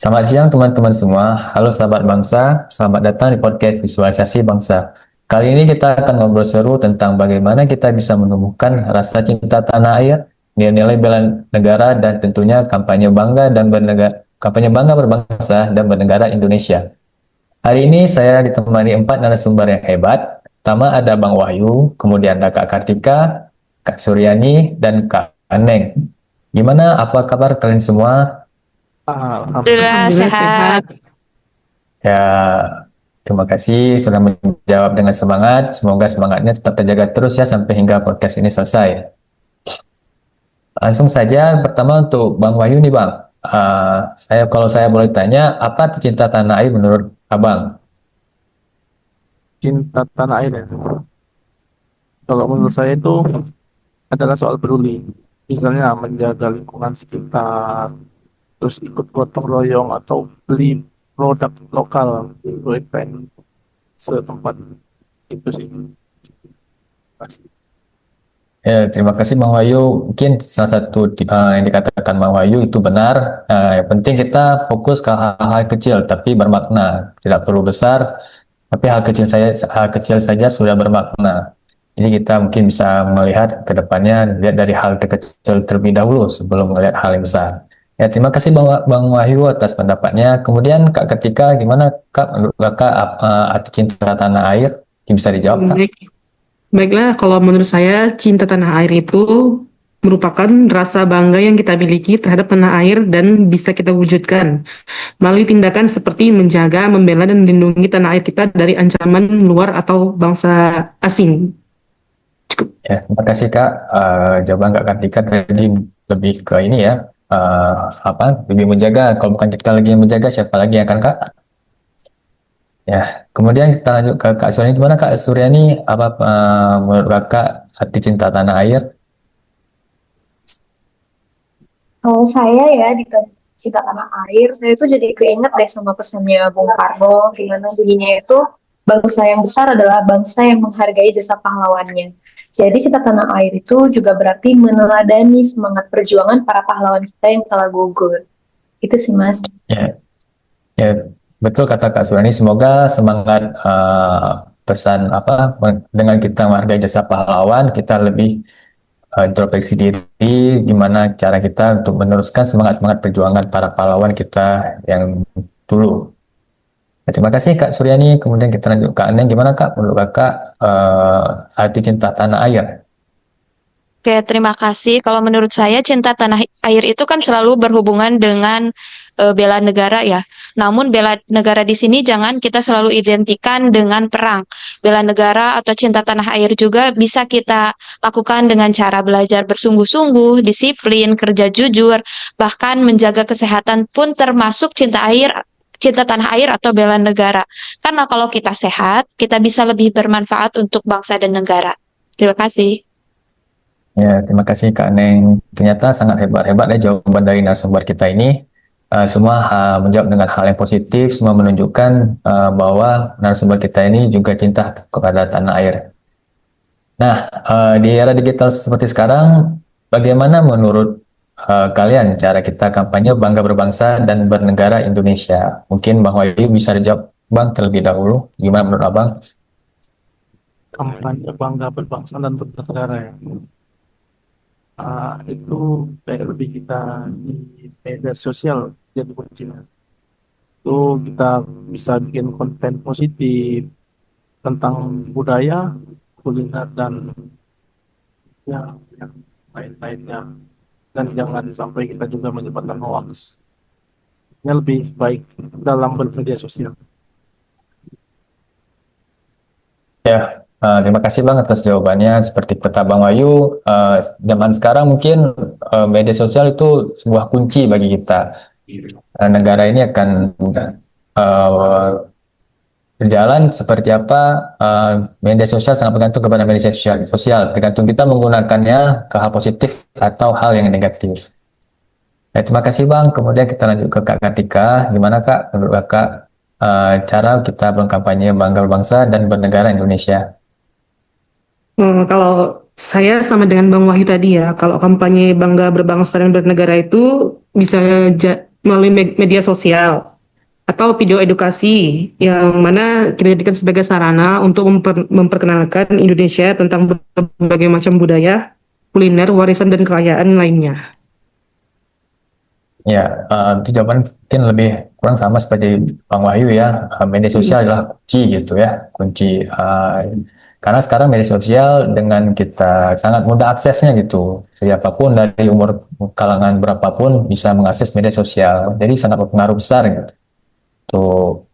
Selamat siang teman-teman semua. Halo sahabat bangsa, selamat datang di podcast Visualisasi Bangsa. Kali ini kita akan ngobrol seru tentang bagaimana kita bisa menumbuhkan rasa cinta tanah air, nilai-nilai bela negara, dan tentunya kampanye bangga berbangsa dan bernegara Indonesia. Hari ini saya ditemani 4 narasumber yang hebat. Pertama ada Bang Wahyu, kemudian ada Kak Kartika, Kak Suryani, dan Kak Aneng. Gimana? Apa kabar kalian semua? Alhamdulillah Alhamdulillah sehat. sehat. Ya, terima kasih sudah menjawab dengan semangat. Semoga semangatnya tetap terjaga terus ya sampai hingga podcast ini selesai. Langsung saja, pertama untuk Bang Wahyu nih Bang. Kalau saya boleh tanya, apa arti cinta tanah air menurut Abang? Cinta tanah air ya. Kalau menurut saya itu adalah soal peduli. Misalnya menjaga lingkungan sekitar, terus ikut gotong royong atau beli produk lokal di UMKM setempat itu sih. Masih. Ya, terima kasih Bang Wahyu. Mungkin salah satu yang dikatakan Bang Wahyu itu benar. Yang penting kita fokus ke hal-hal kecil tapi bermakna. Tidak perlu besar, tapi hal kecil saja sudah bermakna. Jadi kita mungkin bisa melihat ke depannya, lihat dari hal terkecil terlebih dahulu sebelum melihat hal yang besar. Ya, terima kasih Bang Wahyu atas pendapatnya. Kemudian Kak Ketika, gimana Kak menurut Kakak arti cinta tanah air? Bisa dijawab Kak? Baik, baiklah, kalau menurut saya cinta tanah air itu merupakan rasa bangga yang kita miliki terhadap tanah air dan bisa kita wujudkan melalui tindakan seperti menjaga, membela, dan melindungi tanah air kita dari ancaman luar atau bangsa asing. Cukup. Ya, terima kasih Kak. Jawaban Kak Kartika tadi lebih ke ini ya, lebih menjaga. Kalau bukan kita lagi yang menjaga, siapa lagi yang akan Kak? Ya, kemudian kita lanjut ke Kak Suryani. Gimana Kak Suryani? Apa menurut Kakak arti cinta tanah air? Kalau saya ya di cinta tanah air, saya tuh jadi keinget deh sama pesannya Bung Karno, di mana bunyinya itu bangsa yang besar adalah bangsa yang menghargai jasa pahlawannya. Jadi cinta tanah air itu juga berarti meneladani semangat perjuangan para pahlawan kita yang telah gugur. Itu sih Mas. Ya, ya betul kata Kak Suryani. Semoga semangat pesan dengan kita menghargai jasa pahlawan, kita lebih introspeksi diri, gimana cara kita untuk meneruskan semangat-semangat perjuangan para pahlawan kita yang dulu. Ya, terima kasih Kak Suryani. Kemudian kita lanjut ke Aneng. Gimana Kak menurut Kakak arti cinta tanah air? Oke, terima kasih. Kalau menurut saya, cinta tanah air itu kan selalu berhubungan dengan bela negara ya. Namun bela negara di sini jangan kita selalu identikan dengan perang. Bela negara atau cinta tanah air juga bisa kita lakukan dengan cara belajar bersungguh-sungguh, disiplin, kerja jujur, bahkan menjaga kesehatan pun termasuk cinta tanah air atau bela negara. Karena kalau kita sehat, kita bisa lebih bermanfaat untuk bangsa dan negara. Terima kasih. Ya, terima kasih Kak Neng. Ternyata sangat hebat-hebat ya jawaban dari narasumber kita ini. Semua menjawab dengan hal yang positif, semua menunjukkan bahwa narasumber kita ini juga cinta kepada tanah air. Nah, di era digital seperti sekarang, bagaimana menurut kalian cara kita kampanye bangga berbangsa dan bernegara Indonesia? Mungkin Bang Wahyu bisa dijawab Bang terlebih dahulu. Gimana menurut Abang? Kampanye bangga berbangsa dan bernegara ya. Itu kayak lebih kita di media sosial jadi kuncinya. Itu kita bisa bikin konten positif tentang budaya, kuliner dan ya yang lain-lainnya. Dan jangan sampai kita juga menyebarkan hoax. Ini lebih baik dalam bermedia sosial. Ya, terima kasih Bang atas jawabannya. Seperti kata Bang Wahyu, zaman sekarang mungkin media sosial itu sebuah kunci bagi kita. Negara ini akan uh, berjalan seperti apa. Media sosial sangat bergantung kepada media sosial. Tergantung kita menggunakannya ke hal positif atau hal yang negatif. Ya, terima kasih Bang. Kemudian kita lanjut ke Kak Katika. Gimana Kak menurut Kakak cara kita berkampanye bangga berbangsa dan bernegara Indonesia? Kalau saya sama dengan Bang Wahyu tadi ya, kalau kampanye bangga berbangsa dan bernegara itu bisa melalui media sosial atau video edukasi yang mana kita jadikan sebagai sarana untuk memperkenalkan Indonesia tentang berbagai macam budaya, kuliner, warisan, dan kekayaan lainnya. Ya, itu jawaban mungkin lebih kurang sama seperti Bang Wahyu ya. Media sosial adalah kunci gitu ya, kunci. Karena sekarang media sosial dengan kita sangat mudah aksesnya gitu. Siapapun dari umur kalangan berapapun bisa mengakses media sosial. Jadi sangat berpengaruh besar gitu untuk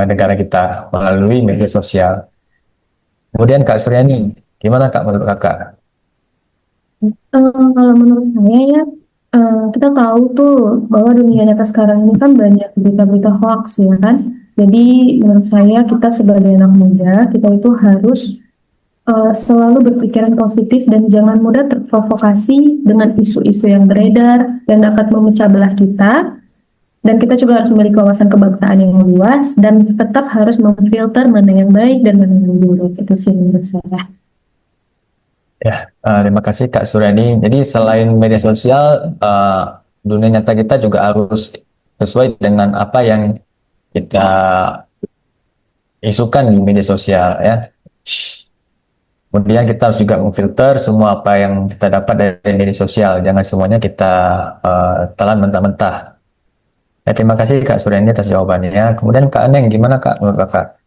negara kita melalui media sosial. Kemudian Kak Suryani, gimana Kak menurut Kakak? Kalau menurut saya ya, kita tahu tuh bahwa dunia nyata sekarang ini kan banyak berita-berita hoax ya kan. Jadi menurut saya kita sebagai anak muda, kita itu harus selalu berpikiran positif dan jangan mudah terprovokasi dengan isu-isu yang beredar dan dapat memecah belah kita. Dan kita juga harus memiliki wawasan kebangsaan yang luas dan tetap harus memfilter mana yang baik dan mana yang buruk. Itu sih menurut saya. Ya, terima kasih Kak Suryani. Jadi selain media sosial, dunia nyata kita juga harus sesuai dengan apa yang kita isukan di media sosial ya. Kemudian kita harus juga memfilter semua apa yang kita dapat dari media sosial. Jangan semuanya kita telan mentah-mentah. Ya, terima kasih Kak Suryani atas jawabannya. Kemudian Kak Aneng, gimana Kak menurut Kakak?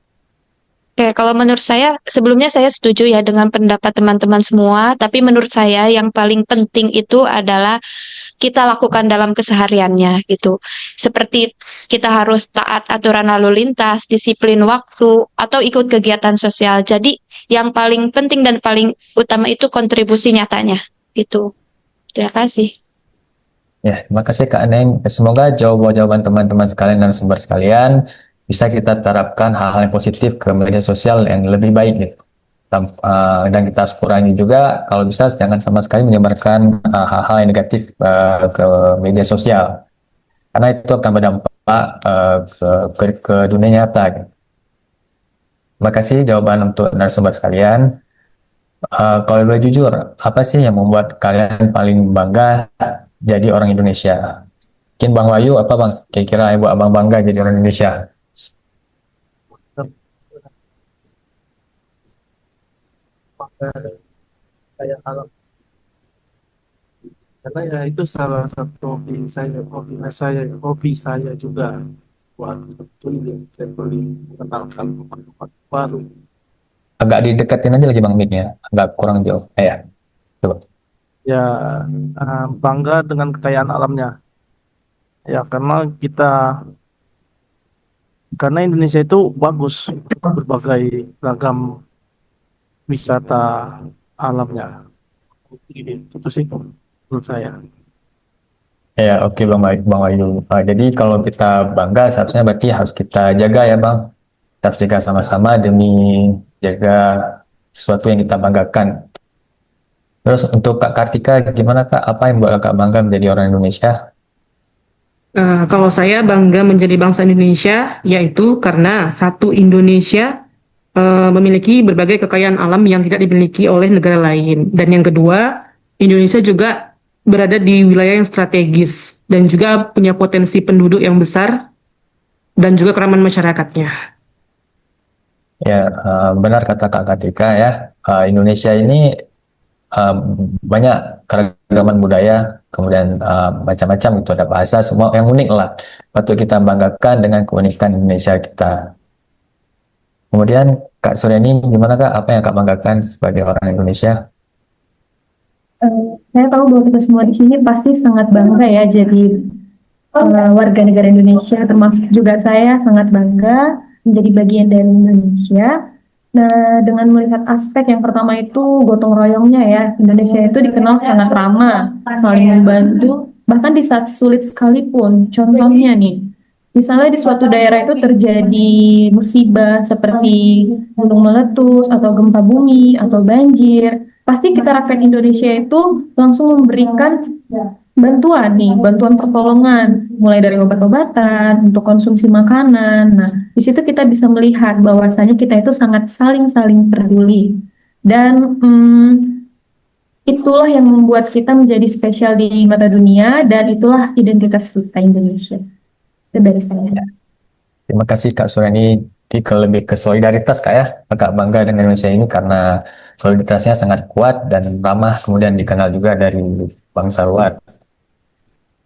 Oke, kalau menurut saya, sebelumnya saya setuju ya dengan pendapat teman-teman semua, tapi menurut saya yang paling penting itu adalah kita lakukan dalam kesehariannya gitu. Seperti kita harus taat aturan lalu lintas, disiplin waktu, atau ikut kegiatan sosial. Jadi yang paling penting dan paling utama itu kontribusi nyatanya gitu. Terima kasih. Ya, terima kasih Kak Aneng. Semoga jawaban-jawaban teman-teman sekalian dan sumber sekalian bisa kita terapkan hal-hal yang positif ke media sosial yang lebih baik gitu. Dan kita harus kurangi juga kalau bisa jangan sama sekali menyebarkan hal-hal yang negatif ke media sosial karena itu akan berdampak ke dunia nyata gitu. Terima kasih jawaban untuk narasumber sekalian. Kalau boleh jujur, apa sih yang membuat kalian paling bangga jadi orang Indonesia? Mungkin Bang Wayu, apa Bang? Kira-kira yang buat Abang bangga jadi orang Indonesia? Kayak alam. Karena ya itu salah satu hobi saya juga buat traveling, mengenalkan tempat-tempat baru. Agak didekatin aja lagi Bang mic-nya, agak kurang jauh. Ya, coba. Ya, bangga dengan kekayaan alamnya. Ya, karena Indonesia itu bagus, berbagai ragam wisata alamnya. Itu sih menurut saya. Ya, oke Bang Wayu. Jadi kalau kita bangga seharusnya berarti harus kita jaga ya Bang. Kita harus jaga sama-sama demi jaga sesuatu yang kita banggakan. Terus untuk Kak Kartika, gimana Kak? Apa yang buat Kakak bangga menjadi orang Indonesia? Kalau saya bangga menjadi bangsa Indonesia, yaitu karena satu Indonesia memiliki berbagai kekayaan alam yang tidak dimiliki oleh negara lain. Dan yang kedua, Indonesia juga berada di wilayah yang strategis dan juga punya potensi penduduk yang besar dan juga keramahan masyarakatnya. Ya, benar kata Kak Kartika ya. Indonesia ini banyak keragaman budaya, kemudian macam-macam itu ada bahasa, semua yang unik lah. Patut kita banggakan dengan keunikan Indonesia kita. Kemudian Kak Suryani, gimana Kak? Apa yang Kak banggakan sebagai orang Indonesia? Saya tahu bahwa kita semua di sini pasti sangat bangga ya jadi warga negara Indonesia, termasuk juga saya sangat bangga menjadi bagian dari Indonesia. Nah, dengan melihat aspek yang pertama itu gotong royongnya ya, Indonesia itu dikenal sangat ramah, saling membantu, bahkan di saat sulit sekalipun. Contohnya nih, misalnya di suatu daerah itu terjadi musibah seperti gunung meletus atau gempa bumi atau banjir, pasti kita rakyat Indonesia itu langsung memberikan bantuan nih, bantuan pertolongan, mulai dari obat-obatan, untuk konsumsi makanan. Nah, di situ kita bisa melihat bahwasanya kita itu sangat saling-saling peduli. Dan itulah yang membuat kita menjadi spesial di mata dunia dan itulah identitas kita Indonesia. Itu dari saya. Terima kasih Kak Suryani. Lebih ke solidaritas Kak ya. Kakak bangga dengan Indonesia ini karena soliditasnya sangat kuat dan ramah, kemudian dikenal juga dari bangsa luar.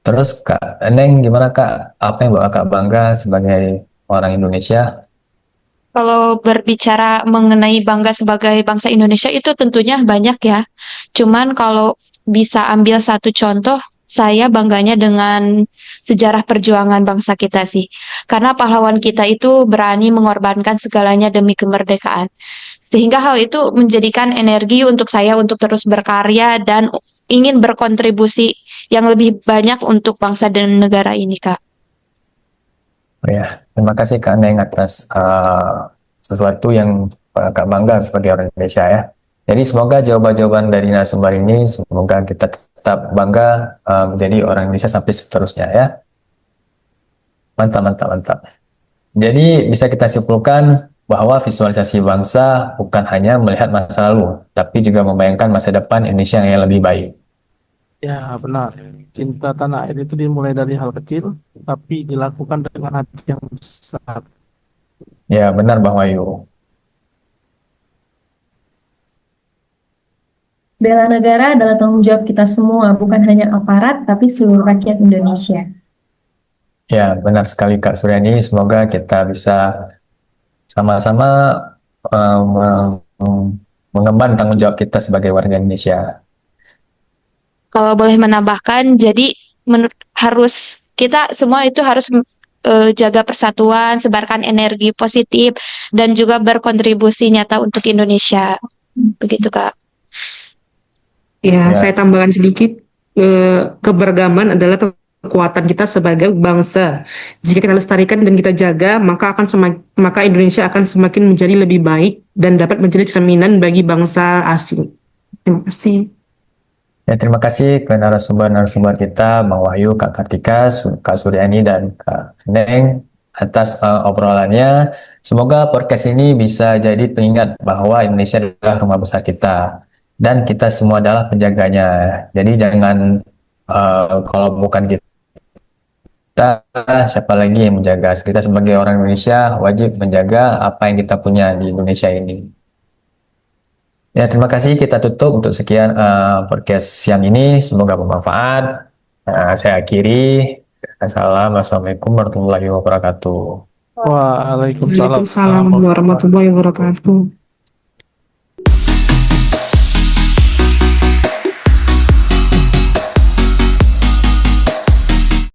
Terus Kak Neng, gimana Kak? Apa yang buat Kakak bangga sebagai orang Indonesia? Kalau berbicara mengenai bangga sebagai bangsa Indonesia itu tentunya banyak ya. Cuman kalau bisa ambil satu contoh, saya bangganya dengan sejarah perjuangan bangsa kita sih. Karena pahlawan kita itu berani mengorbankan segalanya demi kemerdekaan. Sehingga hal itu menjadikan energi untuk saya untuk terus berkarya dan ingin berkontribusi yang lebih banyak untuk bangsa dan negara ini, Kak. Oh ya, terima kasih Kak Neng atas sesuatu yang Kakak bangga sebagai orang Indonesia ya. Jadi semoga jawaban-jawaban dari narasumber ini, semoga kita tetap bangga menjadi orang Indonesia sampai seterusnya ya. Mantap, mantap, mantap. Jadi bisa kita simpulkan bahwa visualisasi bangsa bukan hanya melihat masa lalu, tapi juga membayangkan masa depan Indonesia yang lebih baik. Ya, benar. Cinta tanah air itu dimulai dari hal kecil, tapi dilakukan dengan hati yang besar. Ya, benar Bang Wahyu. Bela negara adalah tanggung jawab kita semua, bukan hanya aparat, tapi seluruh rakyat Indonesia. Ya, benar sekali Kak Suryani. Semoga kita bisa sama-sama mengemban tanggung jawab kita sebagai warga Indonesia. Kalau boleh menambahkan, jadi harus kita semua itu harus jaga persatuan, sebarkan energi positif, dan juga berkontribusi nyata untuk Indonesia. Begitu, Kak. Ya, Ya, saya tambahkan sedikit, keberagaman adalah kekuatan kita sebagai bangsa. Jika kita lestarikan dan kita jaga, maka Indonesia akan semakin menjadi lebih baik dan dapat menjadi cerminan bagi bangsa asing. Terima kasih. ya terima kasih ke narasumber-narasumber kita, Bang Wahyu, Kak Kartika, Kak Suryani, dan Kak Neng atas obrolannya. Semoga podcast ini bisa jadi pengingat bahwa Indonesia adalah rumah besar kita dan kita semua adalah penjaganya. Jadi jangan kalau bukan kita, siapa lagi yang menjaga? Kita sebagai orang Indonesia wajib menjaga apa yang kita punya di Indonesia ini. Ya, terima kasih. Kita tutup untuk sekian podcast siang ini. Semoga bermanfaat. Saya akhiri. Assalamualaikum warahmatullahi wabarakatuh. Waalaikumsalam Waalaikumsalam warahmatullahi wabarakatuh.